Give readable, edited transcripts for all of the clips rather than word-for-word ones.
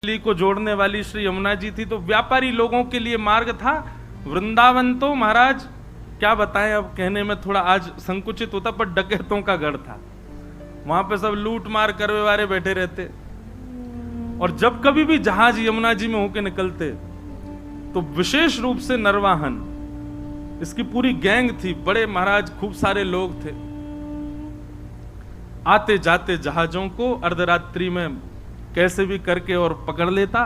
को जोड़ने वाली श्री यमुना जी थी, तो व्यापारी लोगों के लिए मार्ग था। वृंदावन तो महाराज क्या बताएं, अब कहने में थोड़ा आज संकुचित होता, पर डकैतों का गढ़ था। वहां पे सब लूट मार करने वाले बैठे रहते, और जब कभी भी जहाज यमुना जी में होके निकलते तो विशेष रूप से नरवाहन, इसकी पूरी गैंग थी, बड़े महाराज खूब सारे लोग थे, आते जाते जहाजों को अर्धरात्रि में कैसे भी करके और पकड़ लेता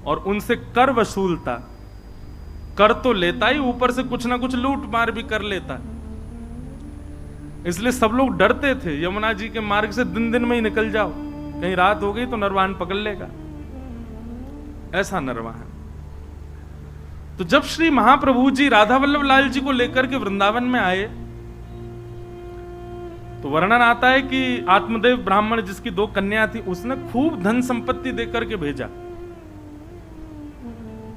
और उनसे कर वसूलता। कर तो लेता ही, ऊपर से कुछ ना कुछ लूट मार भी कर लेता। इसलिए सब लोग डरते थे यमुना जी के मार्ग से, दिन दिन में ही निकल जाओ, कहीं रात हो गई तो नरवाहन पकड़ लेगा, ऐसा नरवाहन। तो जब श्री महाप्रभु जी राधा वल्लभ लाल जी को लेकर के वृंदावन में आए तो वर्णन आता है कि आत्मदेव ब्राह्मण जिसकी 2 कन्या थी, उसने खूब धन संपत्ति देकर के भेजा।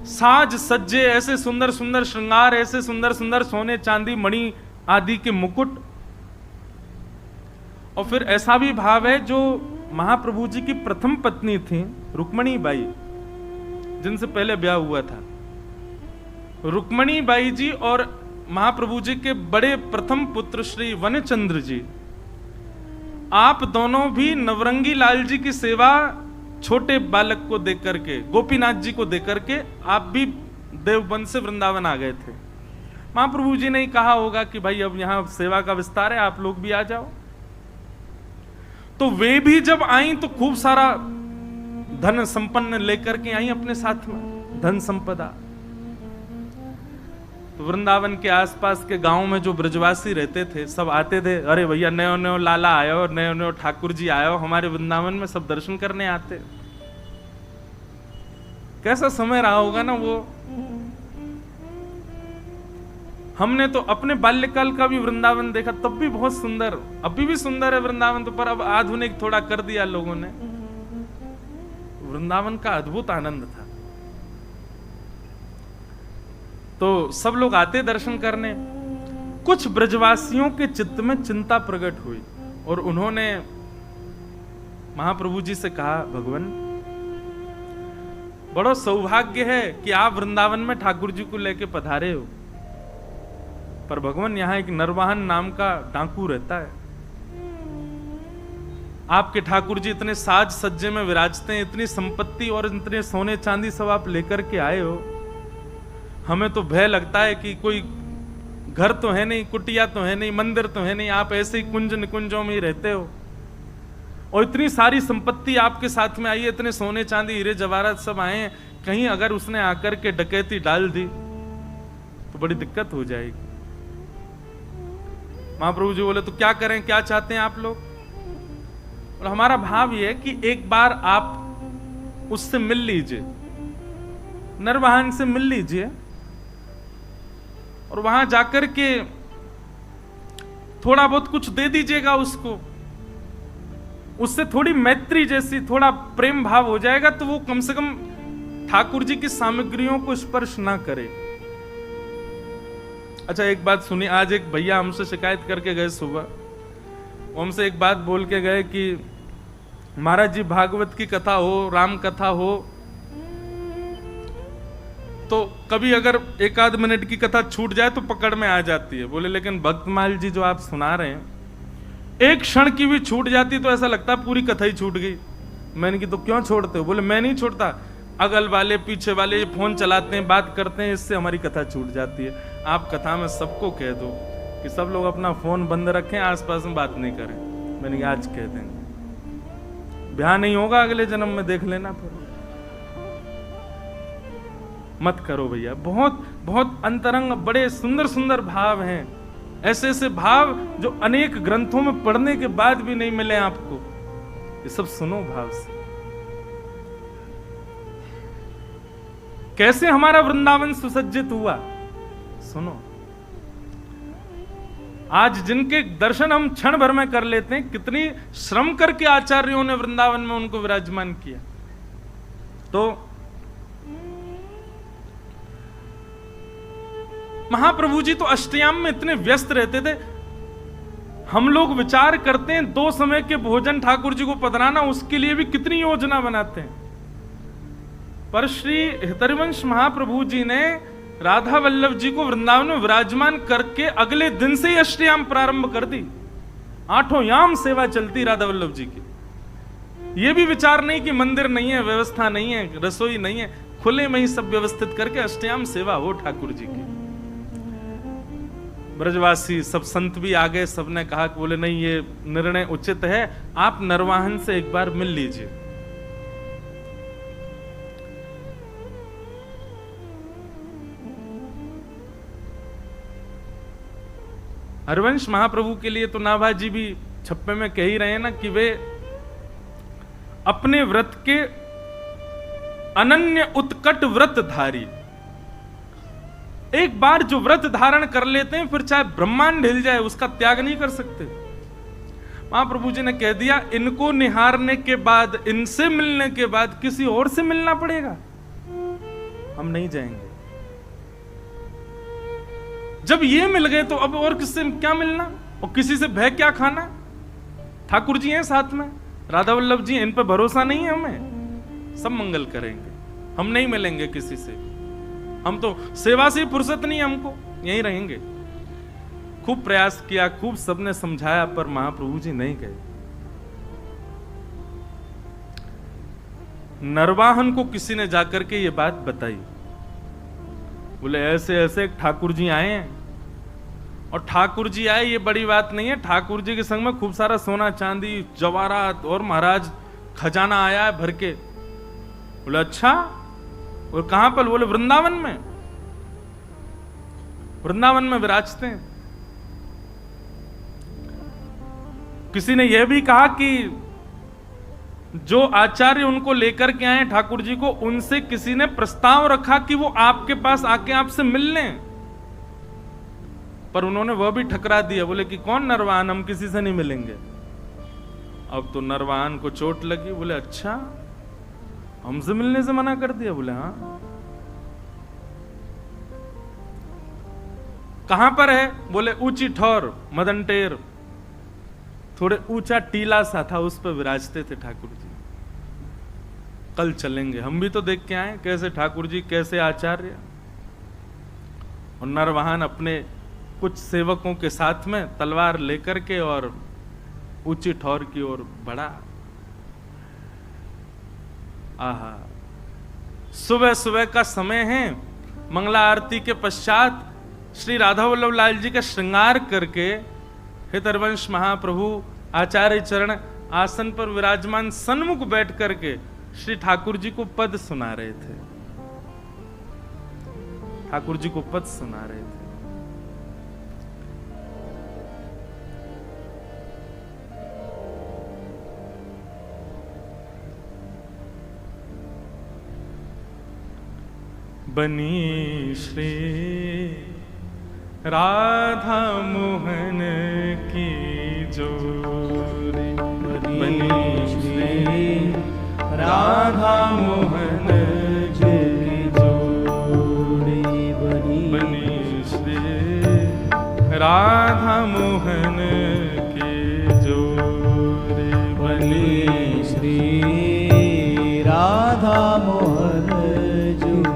साज सज्जे, ऐसे सुंदर सुंदर श्रृंगार, ऐसे सुंदर सुंदर सोने चांदी मणि आदि के मुकुट। और फिर ऐसा भी भाव है, जो महाप्रभु जी की प्रथम पत्नी थी रुक्मणी बाई, जिनसे पहले ब्याह हुआ था, रुक्मणी बाई जी और महाप्रभु जी के बड़े प्रथम पुत्र श्री वनचंद्र जी, आप दोनों भी नवरंगी लाल जी की सेवा छोटे बालक को देकर के, गोपीनाथ जी को देकर के, आप भी देवबंद से वृंदावन आ गए थे। महाप्रभु जी ने ही कहा होगा कि भाई अब यहां सेवा का विस्तार है, आप लोग भी आ जाओ। तो वे भी जब आई तो खूब सारा धन संपन्न लेकर के आई अपने साथ में, धन संपदा। तो वृंदावन के आसपास के गांव में जो ब्रजवासी रहते थे सब आते थे, अरे भैया नयो नयो लाला आयो, नयो नयो ठाकुर जी आयो, हमारे वृंदावन में सब दर्शन करने आते। कैसा समय रहा होगा ना वो। हमने तो अपने बाल्यकाल का भी वृंदावन देखा, तब भी बहुत सुंदर, अभी भी सुंदर है वृंदावन, तो पर अब आधुनिक थोड़ा कर दिया लोगों ने। वृंदावन का अद्भुत आनंद था। तो सब लोग आते दर्शन करने। कुछ ब्रजवासियों के चित्त में चिंता प्रकट हुई और उन्होंने महाप्रभु जी से कहा, भगवान बड़ा सौभाग्य है कि आप वृंदावन में ठाकुर जी को लेके पधारे हो, पर भगवान यहां एक नरवाहन नाम का डाकू रहता है। आपके ठाकुर जी इतने साज सज्जे में विराजते हैं, इतनी संपत्ति और इतने सोने चांदी सब आप लेकर के आए हो, हमें तो भय लगता है कि कोई घर तो है नहीं, कुटिया तो है नहीं, मंदिर तो है नहीं, आप ऐसे ही कुंज निकुंजों में ही रहते हो, और इतनी सारी संपत्ति आपके साथ में आई है, इतने सोने चांदी हीरे जवाहरात सब आए हैं, कहीं अगर उसने आकर के डकैती डाल दी तो बड़ी दिक्कत हो जाएगी। महाप्रभु जी बोले, तो क्या करें, क्या चाहते हैं आप लोग? और हमारा भाव यह है कि एक बार आप उससे मिल लीजिए, नरवाहन से मिल लीजिए, और वहां जाकर के थोड़ा बहुत कुछ दे दीजिएगा उसको, उससे थोड़ी मैत्री जैसी, थोड़ा प्रेम भाव हो जाएगा, तो वो कम से कम ठाकुर जी की सामग्रियों को स्पर्श ना करे। अच्छा एक बात सुनिए, आज एक भैया हमसे शिकायत करके गए सुबह, वो हमसे एक बात बोल के गए कि महाराज जी भागवत की कथा हो, राम कथा हो, तो कभी अगर 1-आध मिनट की कथा छूट जाए तो पकड़ में आ जाती है। बोले लेकिन भक्तमाल जी जो आप सुना रहे हैं, एक क्षण की भी छूट जाती तो ऐसा लगता है पूरी कथा ही छूट गई। मैंने की तो क्यों छोड़ते हो? बोले मैं नहीं छोड़ता, अगल वाले पीछे वाले फोन चलाते हैं, बात करते हैं, इससे हमारी कथा छूट जाती है। आप कथा में सबको कह दो कि सब लोग अपना फोन बंद रखें, आसपास में बात नहीं करें। मैंने आज कह देंगे, ब्याह नहीं होगा अगले जन्म में, देख लेना, फिर मत करो भैया। बहुत बहुत अंतरंग बड़े सुंदर सुंदर भाव हैं, ऐसे ऐसे भाव जो अनेक ग्रंथों में पढ़ने के बाद भी नहीं मिले आपको। ये सब सुनो भाव से। कैसे हमारा वृंदावन सुसज्जित हुआ, सुनो। आज जिनके दर्शन हम क्षण भर में कर लेते हैं, कितनी श्रम करके आचार्यों ने वृंदावन में उनको विराजमान किया। तो महाप्रभु जी तो अष्टयाम में इतने व्यस्त रहते थे, हम लोग विचार करते हैं 2 समय के भोजन ठाकुर जी को पधराना, उसके लिए भी कितनी योजना बनाते हैं। पर श्री हितरिवंश महाप्रभु जी ने राधा वल्लभ जी को वृंदावन में विराजमान करके अगले दिन से ही अष्टयाम प्रारंभ कर दी। 8 याम सेवा चलती राधा वल्लभ जी की। यह भी विचार नहीं कि मंदिर नहीं है, व्यवस्था नहीं है, रसोई नहीं है, खुले में ही सब व्यवस्थित करके अष्टयाम सेवा हो ठाकुर जी की। ब्रजवासी सब संत भी आ गए, सबने कहा कि बोले नहीं ये निर्णय उचित है, आप नरवाहन से एक बार मिल लीजिए। हरिवंश महाप्रभु के लिए तो नाभाजी भी छप्पे में कह ही रहे हैं ना कि वे अपने व्रत के अनन्य उत्कट व्रतधारी। एक बार जो व्रत धारण कर लेते हैं फिर चाहे ब्रह्मांड हिल जाए उसका त्याग नहीं कर सकते। महाप्रभु जी ने कह दिया इनको निहारने के बाद, इनसे मिलने के बाद किसी और से मिलना पड़ेगा, हम नहीं जाएंगे। जब ये मिल गए तो अब और किससे क्या मिलना और किसी से भय क्या खाना। ठाकुर जी हैं साथ में, राधा वल्लभ जी, इन पर भरोसा नहीं है हमें, सब मंगल करेंगे, हम नहीं मिलेंगे किसी से। हम तो सेवा से फुर्सत नहीं, हमको यहीं रहेंगे। खूब प्रयास किया, खूब सबने समझाया, पर महाप्रभु जी नहीं गए। नरवाहन को किसी ने जाकर के ये बात बताई, बोले ऐसे ऐसे ठाकुर जी आए हैं। और ठाकुर जी आए ये बड़ी बात नहीं है, ठाकुर जी के संग में खूब सारा सोना चांदी जवाहरात और महाराज खजाना आया है भर के। बोले अच्छा, और कहां पर? बोले वृंदावन में, वृंदावन में विराजते हैं। किसी ने यह भी कहा कि जो आचार्य उनको लेकर के आए ठाकुर जी को, उनसे किसी ने प्रस्ताव रखा कि वो आपके पास आके आपसे मिल लें, पर उन्होंने वह भी ठकरा दिया। बोले कि कौन नरवाहन, हम किसी से नहीं मिलेंगे। अब तो नरवाहन को चोट लगी, बोले अच्छा हमसे मिलने से मना कर दिया। बोले हाँ। कहां पर है? बोले ऊंची ठौर मदनटेर, थोड़े ऊंचा टीला सा था, उस पर विराजते थे ठाकुर जी। कल चलेंगे, हम भी तो देख के आए कैसे ठाकुर जी, कैसे आचार्य। और नरवाहन अपने कुछ सेवकों के साथ में तलवार लेकर के और ऊंची ठौर की ओर बढ़ा। आहा, सुबह सुबह का समय है, मंगला आरती के पश्चात श्री राधा वल्लभ लाल जी का श्रृंगार करके हितरवंश महाप्रभु आचार्य चरण आसन पर विराजमान सन्मुख बैठ करके श्री ठाकुर जी को पद सुना रहे थे। ठाकुर जी को पद सुना रहे थे। बनी श्री राधा मोहन की जोरी, बनी श्री राधा मोहन की जोड़ी, बनी श्री राधा मोहन की जोड़ी, बनी श्री राधा मोहन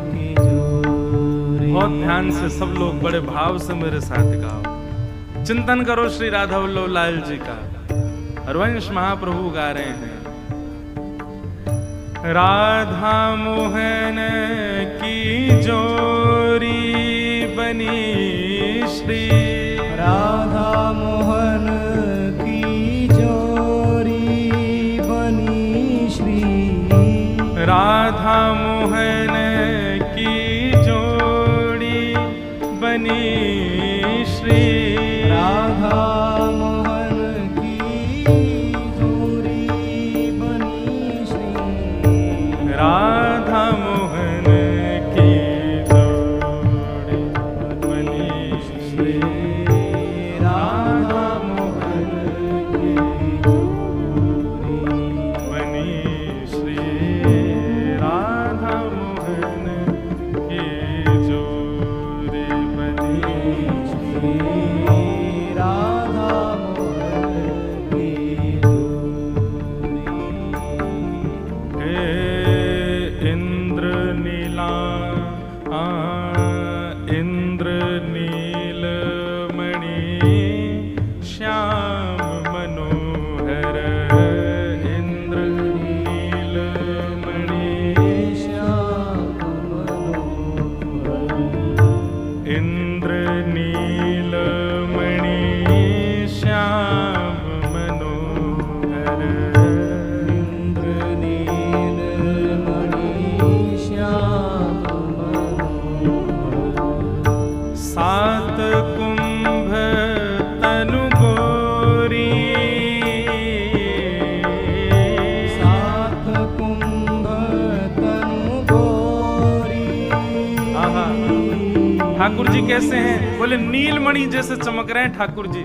की जोड़ी। बहुत ध्यान से सब लोग बड़े भाव से मेरे साथ गाओ, चिंतन करो श्री राधा वल्लभ लाल जी का। हरिवंश महाप्रभु गा रहे हैं, राधा मोहन की जोरी बनी श्री राधा मोहन की जोरी बनी श्री राधा मोहन की जोड़ी बनी श्री राधा मोहन की जोड़ी बनी श्री राधा मोहन की जोड़ी बनी श्री राधा मोहन की जोड़ी बनी श्री राधा मोहन की जोड़ी बनी श्री राधा ठाकुर जी कैसे हैं? बोले नीलमणि जैसे चमक रहे हैं ठाकुर जी,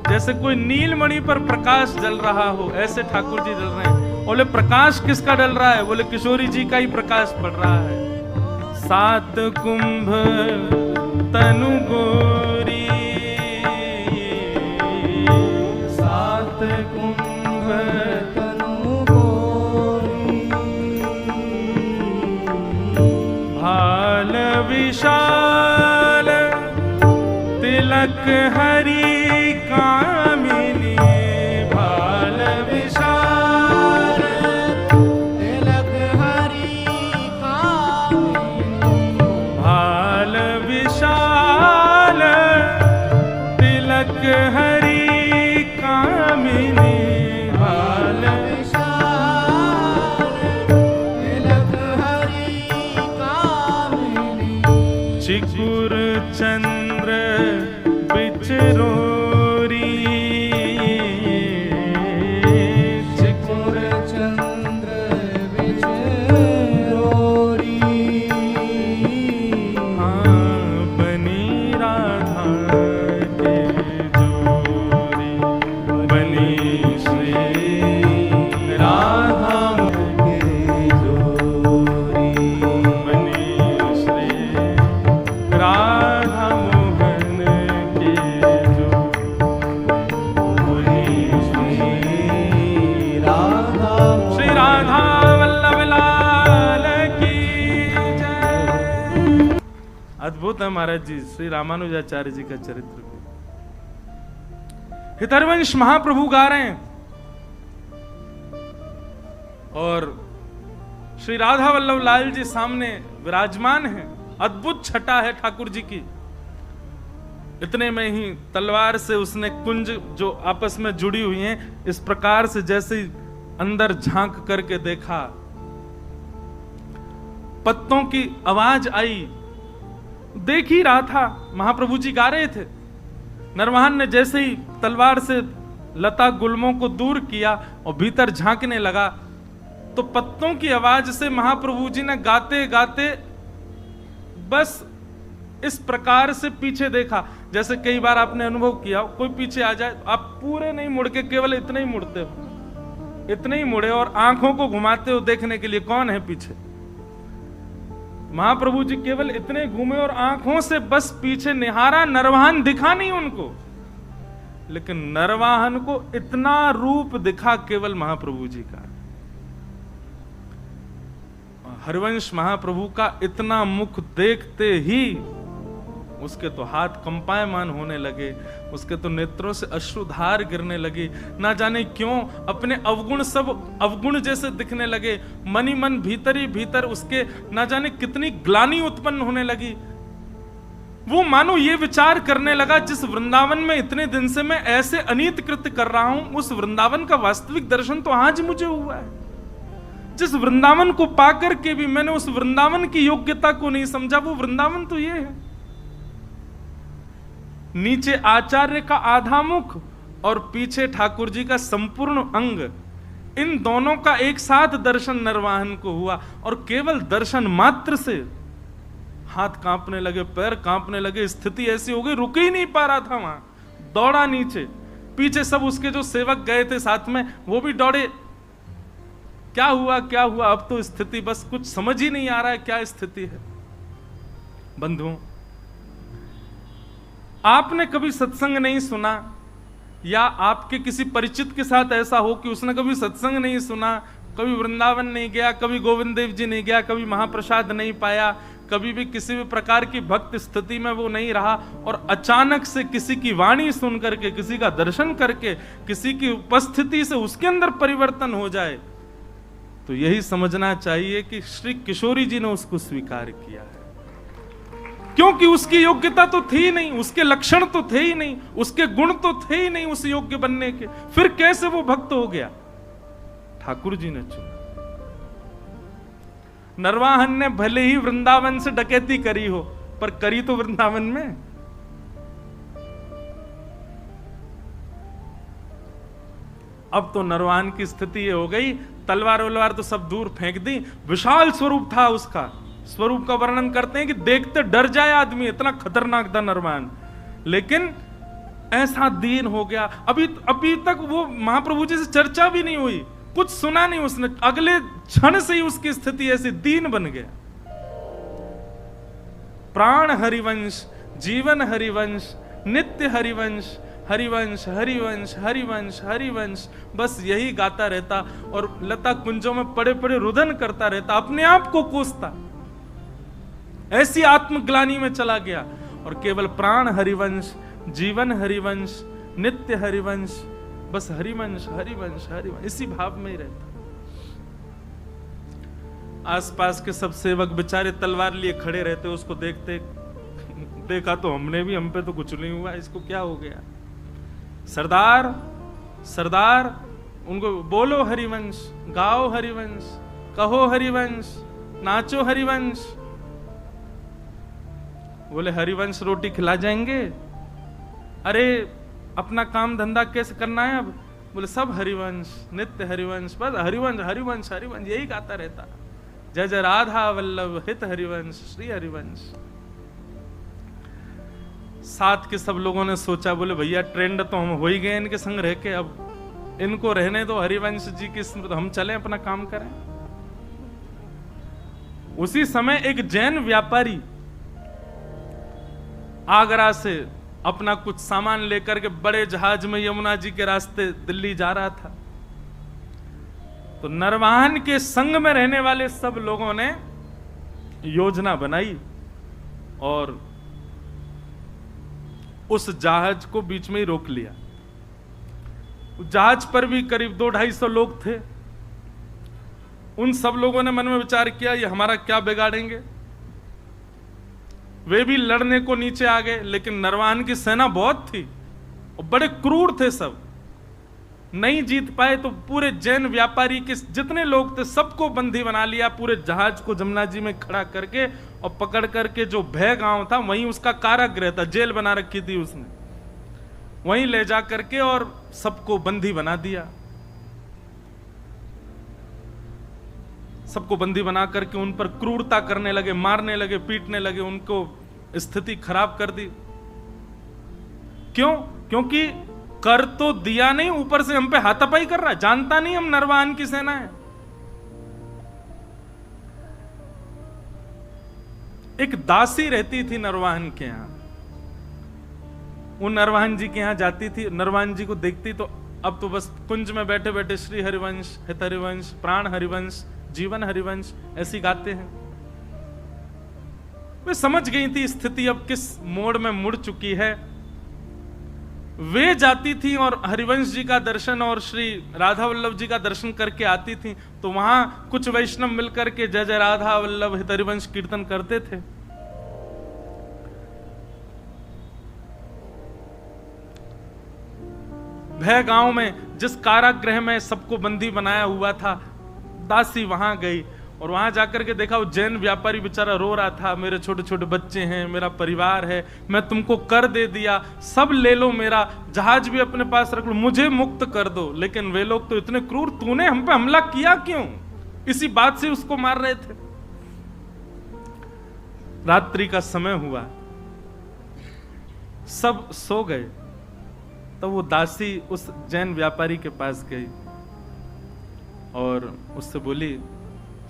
जैसे कोई नीलमणि पर प्रकाश जल रहा हो, ऐसे ठाकुर जी जल रहे हैं। बोले प्रकाश किसका डल रहा है? बोले किशोरी जी का ही प्रकाश पड़ रहा है। सात कुंभ तनु गोरी, सात कुंभ तनु गोरी, भाल विशाल तिलक हरि कामिनी, भाल विशाल तिलक हरि कामिनी, भाल विशाल तिलक हरि कामिनी, भाल विशाल तिलक हरि कामिनी, चिकुर चंद्र बिचरोरी, चिकुर चंद्र बिचरोरी, हाँ बनी राधा के जोरी, बनी श्री राधा के जोरी, बनी श्री राधा मोहन के श्री राधा वल्लभ लाल की जय। अद्भुत है महाराज जी श्री रामानुजाचार्य जी का चरित्र। हितरवंश महाप्रभु गा रहे हैं और श्री राधा वल्लभ लाल जी सामने विराजमान है। अद्भुत छटा है ठाकुर जी की। इतने में ही तलवार से उसने कुंज जो आपस में जुड़ी हुई हैं इस प्रकार से जैसे अंदर झांक करके देखा, पत्तों की आवाज आई। देख ही रहा था, महाप्रभु जी गा रहे थे। नरवाहन ने जैसे ही तलवार से लता गुल्मों को दूर किया और भीतर झांकने लगा, तो पत्तों की आवाज से महाप्रभु जी ने गाते गाते बस इस प्रकार से पीछे देखा। जैसे कई बार आपने अनुभव किया, कोई पीछे आ जाए आप पूरे नहीं मुड़ के केवल इतने ही मुड़ते हो, इतने ही मुड़े और आंखों को घुमाते हो देखने के लिए कौन है पीछे। महाप्रभु जी केवल इतने घूमे और आंखों से बस पीछे निहारा। नरवाहन दिखा नहीं उनको, लेकिन नरवाहन को इतना रूप दिखा केवल महाप्रभु जी का। हरिवंश महाप्रभु का इतना मुख देखते ही उसके तो हाथ कंपायमान होने लगे, उसके तो नेत्रों से अश्रुधार गिरने लगी। ना जाने क्यों अपने अवगुण सब अवगुण जैसे दिखने लगे। मनी मन भीतर ही भीतर उसके ना जाने कितनी ग्लानि उत्पन्न होने लगी। वो मानो ये विचार करने लगा, जिस वृंदावन में इतने दिन से मैं ऐसे अनीत कृत्य कर रहा हूं, उस वृंदावन का वास्तविक दर्शन तो आज मुझे हुआ है। जिस वृंदावन को पाकर के भी मैंने उस वृंदावन की योग्यता को नहीं समझा, वो वृंदावन तो ये है। नीचे आचार्य का आधा मुख और पीछे ठाकुर जी का संपूर्ण अंग, इन दोनों का एक साथ दर्शन नरवाहन को हुआ। और केवल दर्शन मात्र से हाथ कांपने लगे, पैर कांपने लगे, स्थिति ऐसी हो गई रुक ही नहीं पा रहा था वहां। दौड़ा नीचे, पीछे सब उसके जो सेवक गए थे साथ में वो भी दौड़े। क्या हुआ क्या हुआ, अब तो स्थिति बस कुछ समझ ही नहीं आ रहा है क्या स्थिति है। बंधुओं, आपने कभी सत्संग नहीं सुना या आपके किसी परिचित के साथ ऐसा हो कि उसने कभी सत्संग नहीं सुना, कभी वृंदावन नहीं गया, कभी गोविंद देव जी नहीं गया, कभी महाप्रसाद नहीं पाया, कभी भी किसी भी प्रकार की भक्त स्थिति में वो नहीं रहा, और अचानक से किसी की वाणी सुन करके, किसी का दर्शन करके, किसी की उपस्थिति से उसके अंदर परिवर्तन हो जाए, तो यही समझना चाहिए कि श्री किशोरी जी ने उसको स्वीकार किया है। क्योंकि उसकी योग्यता तो थी नहीं, उसके लक्षण तो थे ही नहीं, उसके गुण तो थे ही नहीं उस योग्य बनने के, फिर कैसे वो भक्त हो गया? ठाकुर जी ने चुना। नरवाहन ने भले ही वृंदावन से डकैती करी हो, पर करी तो वृंदावन में। अब तो नरवाहन की स्थिति ये हो गई, तलवार वलवार तो सब दूर फेंक दी, विशाल स्वरूप था उसका, स्वरूप का वर्णन करते हैं कि देखते डर जाए आदमी, इतना खतरनाक था नरवाहन। लेकिन ऐसा दीन हो गया, अभी तक वो महाप्रभु जी से चर्चा भी नहीं हुई, कुछ सुना नहीं उसने, अगले क्षण से ही उसकी स्थिति ऐसी दीन बन गया। प्राण हरिवंश, जीवन हरिवंश, नित्य हरिवंश, हरिवंश हरिवंश हरिवंश हरिवंश, बस यही गाता रहता और लता कुंजों में पड़े पड़े रुदन करता रहता, अपने आप को कोसता, ऐसी आत्मग्लानि में चला गया। और केवल प्राण हरिवंश, जीवन हरिवंश, नित्य हरिवंश, बस हरिवंश हरिवंश हरिवंश, इसी भाव में ही रहता। आसपास के सब सेवक बेचारे तलवार लिए खड़े रहते, उसको देखते, देखा तो हमने भी, हम पे तो कुछ नहीं हुआ, इसको क्या हो गया। सरदार सरदार, उनको बोलो हरिवंश, गाओ हरिवंश, कहो हरिवंश, नाचो हरिवंश। बोले हरिवंश रोटी खिला जाएंगे? अरे अपना काम धंधा कैसे करना है अब? बोले सब हरिवंश, नित्य हरिवंश, बस हरिवंश हरिवंश हरिवंश, यही गाता रहता। जय जय राधा वल्लभ हित हरिवंश, श्री हरिवंश। साथ के सब लोगों ने सोचा, बोले भैया ट्रेंड तो हम हो ही गए इनके संग रह के, अब इनको रहने दो, हरिवंश जी की स्मृति, हम चलें अपना काम करें। उसी समय एक जैन व्यापारी आगरा से अपना कुछ सामान लेकर के बड़े जहाज में यमुना जी के रास्ते दिल्ली जा रहा था। तो नरवाहन के संग में रहने वाले सब लोगों ने योजना बनाई और उस जहाज को बीच में ही रोक लिया। जहाज पर भी करीब 200-250 लोग थे। उन सब लोगों ने मन में विचार किया, ये हमारा क्या बिगाड़ेंगे। वे भी लड़ने को नीचे आ गए, लेकिन नरवाहन की सेना बहुत थी और बड़े क्रूर थे सब, नहीं जीत पाए। तो पूरे जैन व्यापारी के जितने लोग थे सबको बंदी बना लिया, पूरे जहाज को जमुना जी में खड़ा करके और पकड़ करके जो भय गांव था वहीं उसका कारागृह था, जेल बना रखी थी उसने, वहीं ले जा करके और सबको बंदी बना दिया। सबको बंदी बना करके उन पर क्रूरता करने लगे, मारने लगे, पीटने लगे, उनको स्थिति खराब कर दी। क्यों? क्योंकि कर तो दिया नहीं, ऊपर से हम पे हाथापाई कर रहा है, जानता नहीं हम नरवाहन की सेना है। एक दासी रहती थी नरवाहन के यहां, वो नरवाहन जी के यहां जाती थी, नरवाहन जी को देखती तो अब तो बस कुंज में बैठे बैठे श्री हरिवंश, हित हरिवंश, प्राण हरिवंश, जीवन हरिवंश ऐसी गाते हैं। वे समझ गई थी स्थिति अब किस मोड़ में मुड़ चुकी है। वे जाती थी और हरिवंश जी का दर्शन और श्री राधा वल्लभ जी का दर्शन करके आती थी, तो वहां कुछ वैष्णव मिलकर के जय जय राधा वल्लभ हित हरिवंश कीर्तन करते थे। भय गांव में जिस कारागृह में सबको बंदी बनाया हुआ था, दासी वहां गई और वहां जाकर के देखा वो जैन व्यापारी बेचारा रो रहा था, मेरे छोटे छोटे बच्चे हैं, मेरा परिवार है, मैं तुमको कर दे दिया, सब ले लो, मेरा जहाज भी अपने पास रख लो, मुझे मुक्त कर दो। लेकिन वे लोग तो इतने क्रूर, तूने हम पे हमला किया क्यों? इसी बात से उसको मार रहे थे। रात्रि का समय हुआ, सब सो गए, तो वो दासी उस जैन व्यापारी के पास गई और उससे बोली,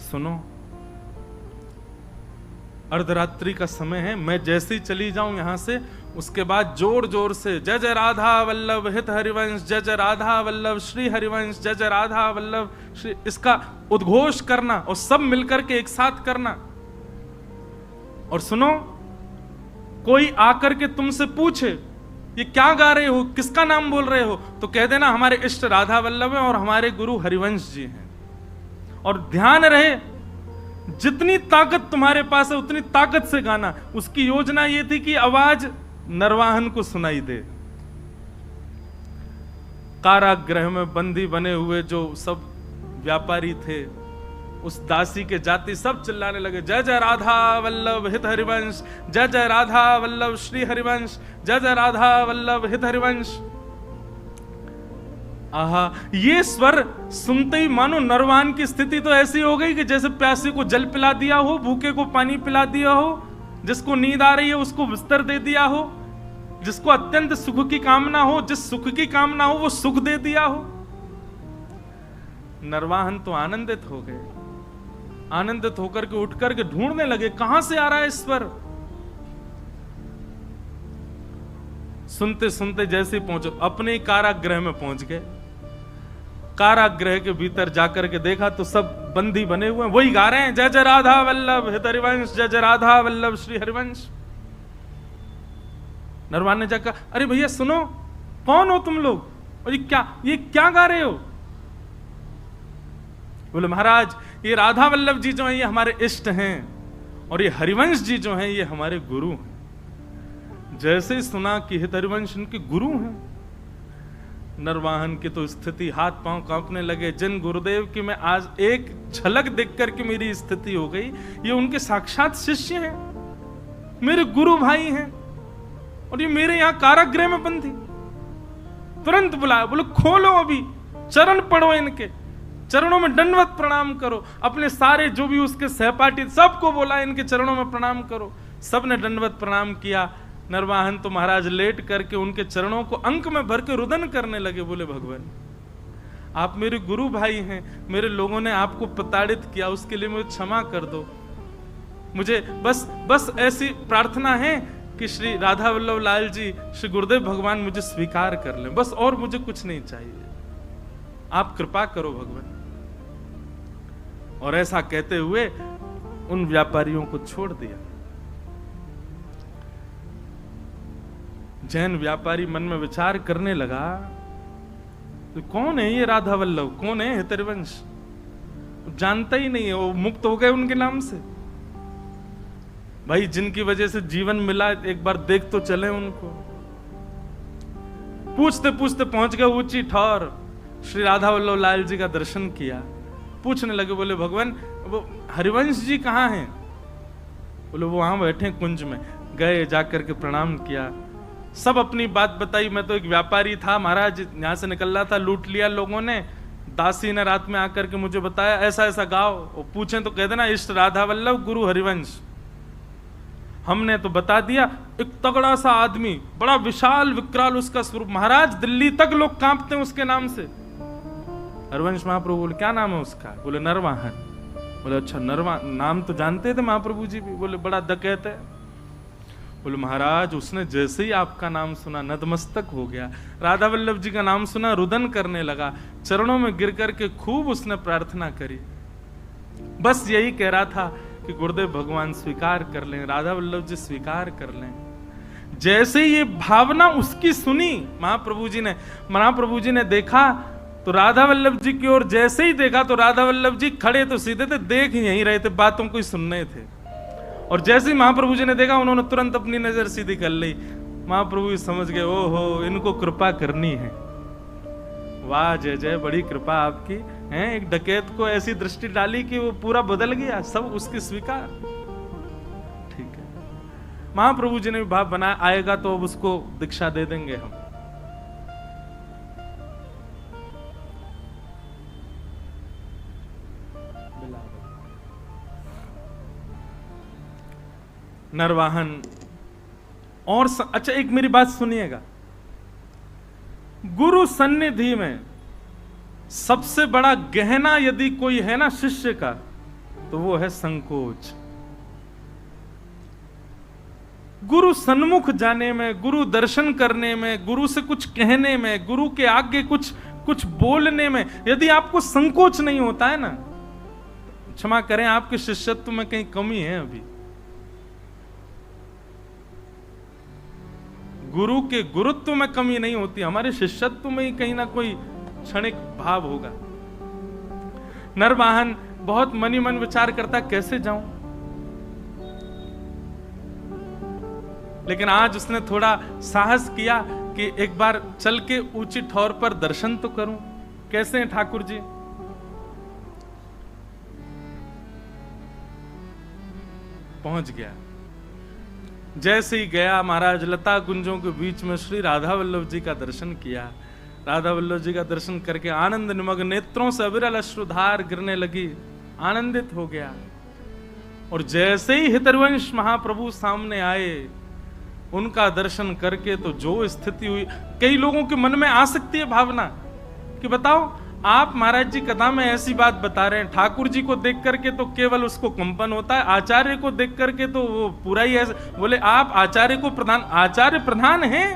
सुनो, अर्धरात्रि का समय है, मैं जैसे ही चली जाऊं यहां से, उसके बाद जोर जोर से जय जय राधा वल्लभ हित हरिवंश, जय जय राधा वल्लभ श्री हरिवंश, जय जय राधा वल्लभ श्री, इसका उद्घोष करना और सब मिलकर के एक साथ करना। और सुनो, कोई आकर के तुमसे पूछे ये क्या गा रहे हो, किसका नाम बोल रहे हो, तो कह देना हमारे इष्ट राधा वल्लभ है और हमारे गुरु हरिवंश जी हैं। और ध्यान रहे, जितनी ताकत तुम्हारे पास है उतनी ताकत से गाना। उसकी योजना ये थी कि आवाज नरवाहन को सुनाई दे। कारागृह में बंदी बने हुए जो सब व्यापारी थे, उस दासी के जाति सब चिल्लाने लगे, जय जय राधा वल्लभ हित हरिवंश, जय जय राधा वल्लभ श्री हरिवंश, जय जय राधा वल्लभ हित हरिवंश। आहा, ये स्वर सुनते ही मानो नरवाहन की स्थिति तो ऐसी हो गई कि जैसे प्यासे को जल पिला दिया हो, भूखे को पानी पिला दिया हो, जिसको नींद आ रही है उसको बिस्तर दे दिया हो, जिसको अत्यंत सुख की कामना हो, जिस सुख की कामना हो वो सुख दे दिया हो। नरवाहन तो आनंदित हो गए, आनंदित होकर के उठ करके ढूंढने लगे कहां से आ रहा है स्वर। सुनते सुनते जैसे ही पहुंचो, अपने कारागृह में पहुंच गए। कारागृह के भीतर जाकर के देखा तो सब बंदी बने हुए हैं, वही गा रहे हैं, जय जय राधा वल्लभ हित हरिवंश, जय जय राधा वल्लभ श्री हरिवंश। नरवाहन ने जाकर, अरे भैया सुनो, कौन हो तुम लोग, और ये क्या गा रहे हो? बोले महाराज, ये राधा वल्लभ जी जो हैं ये हमारे इष्ट हैं, और ये हरिवंश जी जो हैं ये हमारे गुरु हैं। जैसे ही सुना कि हित हरिवंश उनके गुरु हैं, नरवाहन की तो स्थिति, हाथ पांव कांपने लगे। जिन गुरुदेव की मैं आज एक झलक देख करके मेरी स्थिति हो गई, ये उनके साक्षात शिष्य हैं, मेरे गुरु भाई हैं, और ये मेरे यहां कारागृह में बंदी। तुरंत बुलाया, बोले खोलो, अभी चरण पढ़ो, इनके चरणों में दंडवत प्रणाम करो। अपने सारे जो भी उसके सहपाठी सबको बोला इनके चरणों में प्रणाम करो। सबने दंडवत प्रणाम किया। नरवाहन तो महाराज लेट करके उनके चरणों को अंक में भर के रुदन करने लगे। बोले भगवान, आप मेरे गुरु भाई हैं, मेरे लोगों ने आपको प्रताड़ित किया, उसके लिए मुझे क्षमा कर दो। मुझे बस ऐसी प्रार्थना है कि श्री राधा वल्लभ लाल जी, श्री गुरुदेव भगवान मुझे स्वीकार कर लें, बस, और मुझे कुछ नहीं चाहिए, आप कृपा करो भगवान। और ऐसा कहते हुए उन व्यापारियों को छोड़ दिया। जैन व्यापारी मन में विचार करने लगा, तो कौन है ये राधा वल्लभ, कौन है हित हरिवंश? जानता ही नहीं है, वो मुक्त हो गए उनके नाम से। भाई जिनकी वजह से जीवन मिला, एक बार देख तो चले उनको। पूछते पूछते पहुंच गए ऊंची ठौर, श्री राधा वल्लभ लाल जी का दर्शन किया। पूछने लगे, बोले भगवान वो हरिवंश जी कहाँ हैं? बोले वो वहां बैठे कुंज में। गए, जाकर के प्रणाम किया, सब अपनी बात बताई। मैं तो एक व्यापारी था महाराज, यहाँ से निकल रहा था, लूट लिया लोगों ने। दासी ने रात में आकर के मुझे बताया ऐसा ऐसा गाओ, वो पूछे तो कह देना इष्ट राधा वल्लभ गुरु हरिवंश। हमने तो बता दिया। एक तगड़ा सा आदमी, बड़ा विशाल विकराल उसका स्वरूप, महाराज दिल्ली तक लोग कांपते हैं उसके नाम से। हरिवंश महाप्रभु बोले क्या नाम है उसका? बोले नरवाहन। बोले अच्छा नरवाहन, नाम तो जानते थे महाप्रभु जी भी। बोले बड़ा डकैत है। बोले महाराज उसने जैसे ही आपका नाम सुना नतमस्तक हो गया, राधा वल्लभ जी का नाम सुना रुदन करने लगा, चरणों में गिर करके खूब उसने प्रार्थना करी। बस यही कह रहा था कि गुरुदेव भगवान स्वीकार कर लें, राधा वल्लभ जी स्वीकार कर लें। जैसे ये भावना उसकी सुनी महाप्रभु जी ने देखा तो राधा वल्लभ जी की ओर जैसे ही देखा तो राधा वल्लभ जी खड़े तो सीधे थे, देख यहीं रहे थे, बातों को ही सुन रहे थे। और जैसे ही महाप्रभु जी ने देखा उन्होंने तुरंत अपनी नजर सीधी कर ली। महाप्रभु जी समझ गए, ओहो इनको कृपा करनी है। वाह जय जय, बड़ी कृपा आपकी है। एक डकैत को ऐसी दृष्टि डाली कि वो पूरा बदल गया, सब उसकी स्वीकार। ठीक है, महाप्रभु जी ने भी भाव बनाया, आएगा तो अब उसको दीक्षा दे देंगे हम। नरवाहन और अच्छा एक मेरी बात सुनिएगा, गुरु सन्निधि में सबसे बड़ा गहना यदि कोई है ना शिष्य का, तो वो है संकोच। गुरु सन्मुख जाने में, गुरु दर्शन करने में, गुरु से कुछ कहने में, गुरु के आगे कुछ बोलने में यदि आपको संकोच नहीं होता है ना, क्षमा करें आपके शिष्यत्व में कहीं कमी है अभी। गुरु के गुरुत्व में कमी नहीं होती, हमारे शिष्यत्व में ही कहीं ना कोई क्षणिक भाव होगा। नरवाहन बहुत मनी मन विचार करता कैसे जाऊं, लेकिन आज उसने थोड़ा साहस किया कि एक बार चल के ऊंची ठौर पर दर्शन तो करूं। कैसे हैं ठाकुर जी? पहुंच गया। जैसे ही गया महाराज, लता कुंजों के बीच में श्री राधा वल्लभ जी का दर्शन किया। राधा वल्लभ जी का दर्शन करके आनंद निमग्न नेत्रों से अविरल अश्रुधार गिरने लगी, आनंदित हो गया। और जैसे ही हितरवंश महाप्रभु सामने आए, उनका दर्शन करके तो जो स्थिति हुई, कई लोगों के मन में आ सकती है भावना कि बताओ आप महाराज जी कथा में ऐसी बात बता रहे हैं, ठाकुर जी को देख करके तो केवल उसको कंपन होता है, आचार्य को देख करके तो वो पूरा ही ऐसे, बोले आप आचार्य को प्रधान, आचार्य प्रधान हैं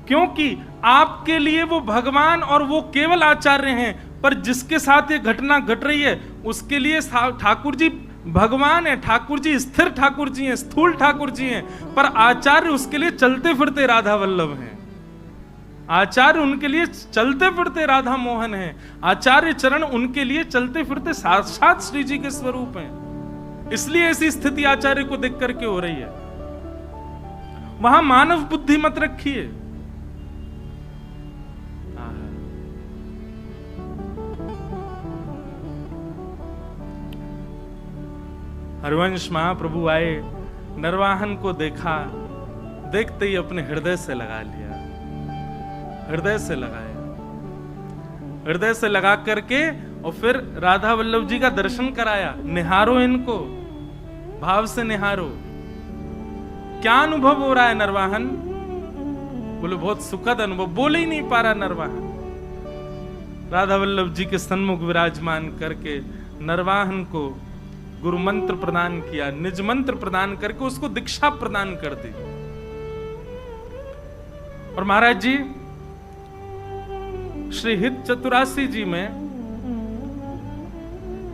क्योंकि आपके लिए वो भगवान और वो केवल आचार्य हैं, पर जिसके साथ ये घटना घट रही है उसके लिए ठाकुर जी भगवान है, ठाकुर जी स्थिर ठाकुर जी हैं, स्थूल ठाकुर जी हैं, पर आचार्य उसके लिए चलते फिरते राधा वल्लभ हैं, आचार्य उनके लिए चलते फिरते राधा मोहन हैं, आचार्य चरण उनके लिए चलते फिरते साक्षात श्री जी के स्वरूप हैं। इसलिए ऐसी स्थिति आचार्य को देख करके हो रही है। वहां मानव बुद्धि मत रखिए। हरिवंश महाप्रभु आए, नरवाहन को देखा, देखते ही अपने हृदय से लगा लिया, हृदय से लगाया, हृदय से लगा करके और फिर राधा वल्लभ जी का दर्शन कराया। निहारो इनको, भाव से निहारो। क्या अनुभव हो रहा है नरवाहन? बोले बहुत सुखद अनुभव। बोले ही नहीं पा रहा नरवाहन। राधा वल्लभ जी के सन्मुख विराजमान करके नरवाहन को गुरु मंत्र प्रदान किया, निज मंत्र प्रदान करके उसको दीक्षा प्रदान कर दी। और महाराज जी श्री हित चतुरासी जी में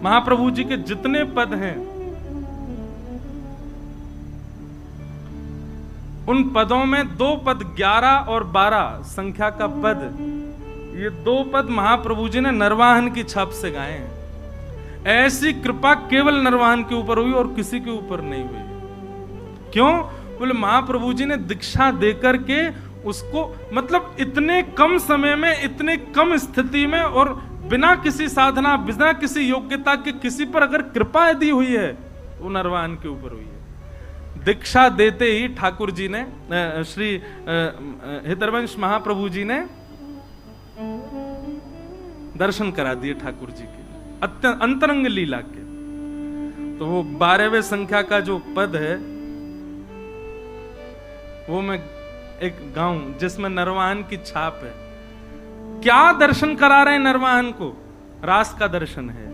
महाप्रभु जी के जितने पद हैं, उन पदों में 2 पद 11 और 12 संख्या का पद, ये 2 पद महाप्रभु जी ने नरवाहन की छाप से गाए हैं। ऐसी कृपा केवल नरवाहन के ऊपर हुई और किसी के ऊपर नहीं हुई। क्यों? बोले महाप्रभु जी ने दीक्षा देकर के उसको, मतलब इतने कम समय में, इतने कम स्थिति में और बिना किसी साधना, बिना किसी योग्यता के किसी पर अगर कृपा यदि हुई है वो नरवाहन के ऊपर हुई है। दीक्षा देते ही ठाकुर जी ने, श्री हितरवंश महाप्रभु जी ने दर्शन करा दिए ठाकुर जी के अत्यंत अंतरंग लीला के। तो वो 12वें संख्या का जो पद है वो मैं एक गाऊं जिसमें नरवाहन की छाप है। क्या दर्शन करा रहे हैं नरवाहन को? रास का दर्शन है।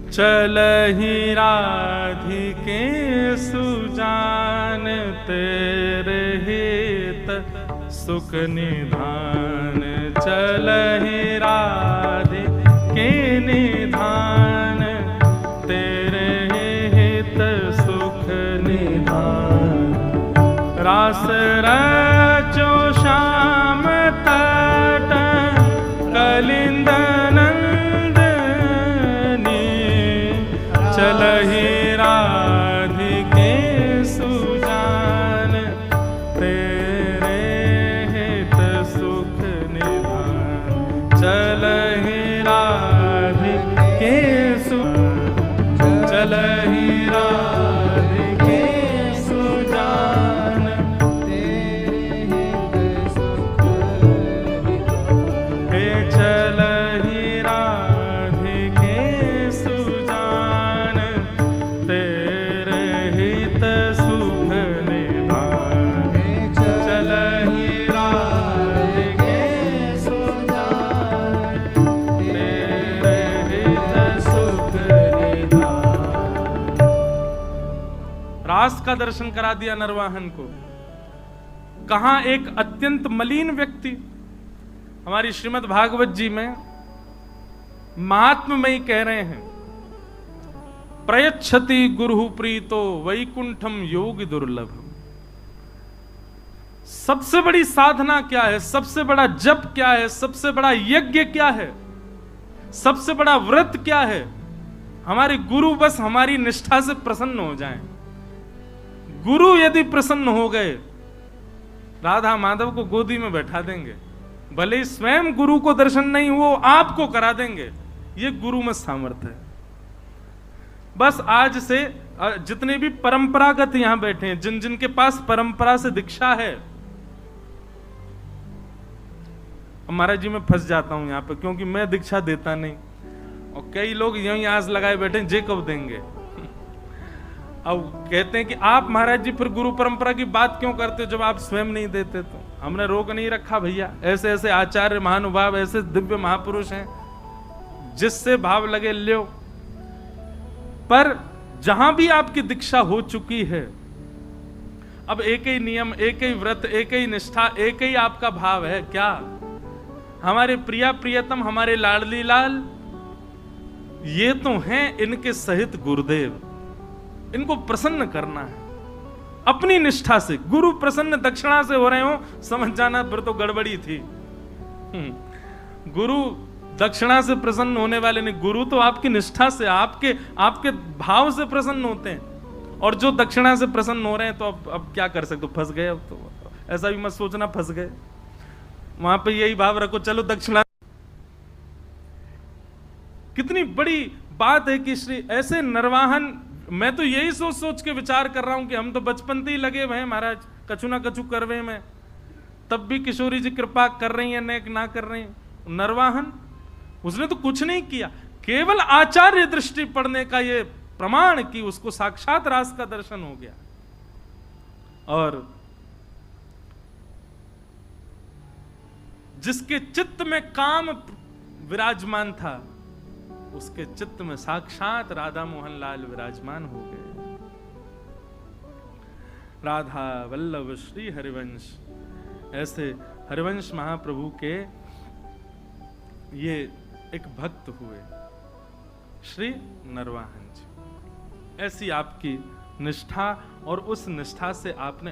चलहि राधिके सुजान, तेरे हित सुख निधान। चलहि राधिके निधान, तेरे हित सुख निधान। रास रचो श्याम तट, कलिंद चलहि राधिके सुजान, तेरे हित सुख निधान। चलहि राधिके चलहि राधिके सुजान, तेरे हित सुख निधान। हे चलहि राधिके सुजान, तेरे हित सुख निधान। चलहि राधिके सुजान, तेरे हित सुख निधान। रास का दर्शन करा दिया नरवाहन को। कहां एक अत्यंत मलिन व्यक्ति, हमारी श्रीमद् भागवत जी में महात्म में ही कह रहे हैं, प्रयच्छति गुरु प्रीतो वैकुंठम योग दुर्लभम। सबसे बड़ी साधना क्या है? सबसे बड़ा जप क्या है? सबसे बड़ा यज्ञ क्या है? सबसे बड़ा व्रत क्या है? हमारे गुरु बस हमारी निष्ठा से प्रसन्न हो जाएं। गुरु यदि प्रसन्न हो गए, राधा माधव को गोदी में बैठा देंगे। भले ही स्वयं गुरु को दर्शन नहीं हो, आपको करा देंगे। ये गुरु में सामर्थ्य है। बस आज से जितने भी परंपरागत यहां बैठे हैं, जिन जिनके पास परंपरा से दीक्षा है, महाराज जी मैं फंस जाता हूं यहां पे, क्योंकि मैं दीक्षा देता नहीं और कई लोग यहीं आस लगाए बैठे जे कब देंगे। अब कहते हैं कि आप महाराज जी फिर गुरु परंपरा की बात क्यों करते हो जब आप स्वयं नहीं देते। तो हमने रोक नहीं रखा भैया, ऐसे ऐसे आचार्य महानुभाव, ऐसे दिव्य महापुरुष हैं, जिससे भाव लगे लो। पर जहां भी आपकी दीक्षा हो चुकी है, अब एक ही नियम, एक ही व्रत, एक ही निष्ठा, एक ही आपका भाव है क्या? हमारे प्रिया प्रियतम, हमारे लाडली लाल, ये तो हैं इनके सहित गुरुदेव, इनको प्रसन्न करना है अपनी निष्ठा से। गुरु प्रसन्न दक्षिणा से हो रहे हो, समझ जाना फिर तो गड़बड़ी थी। गुरु दक्षिणा से प्रसन्न होने वाले नहीं, गुरु तो आपकी निष्ठा से, आपके भाव से प्रसन्न होते हैं। और जो दक्षिणा से प्रसन्न हो रहे हैं तो अब क्या कर सकते हो, फंस गए। अब तो ऐसा भी मत सोचना फंस गए, वहां पे यही भाव रखो, चलो दक्षिणा। कितनी बड़ी बात है कि श्री ऐसे निर्वाहन, मैं तो यही सोच सोच के विचार कर रहा हूं कि हम तो बचपन से ही लगे हुए हैं महाराज कछु ना कछु करवे में, तब भी किशोरी जी कृपा कर रही है, ना कर रही है। निर्वाहन उसने तो कुछ नहीं किया, केवल आचार्य दृष्टि पड़ने का ये प्रमाण कि उसको साक्षात रास का दर्शन हो गया। और जिसके चित्त में काम विराजमान था, उसके चित्त में साक्षात राधा मोहन लाल विराजमान हो गए। राधा वल्लभ श्री हरिवंश, ऐसे हरिवंश महाप्रभु के ये एक भक्त हुए श्री नरवाहन जी। ऐसी आपकी निष्ठा, और उस निष्ठा से आपने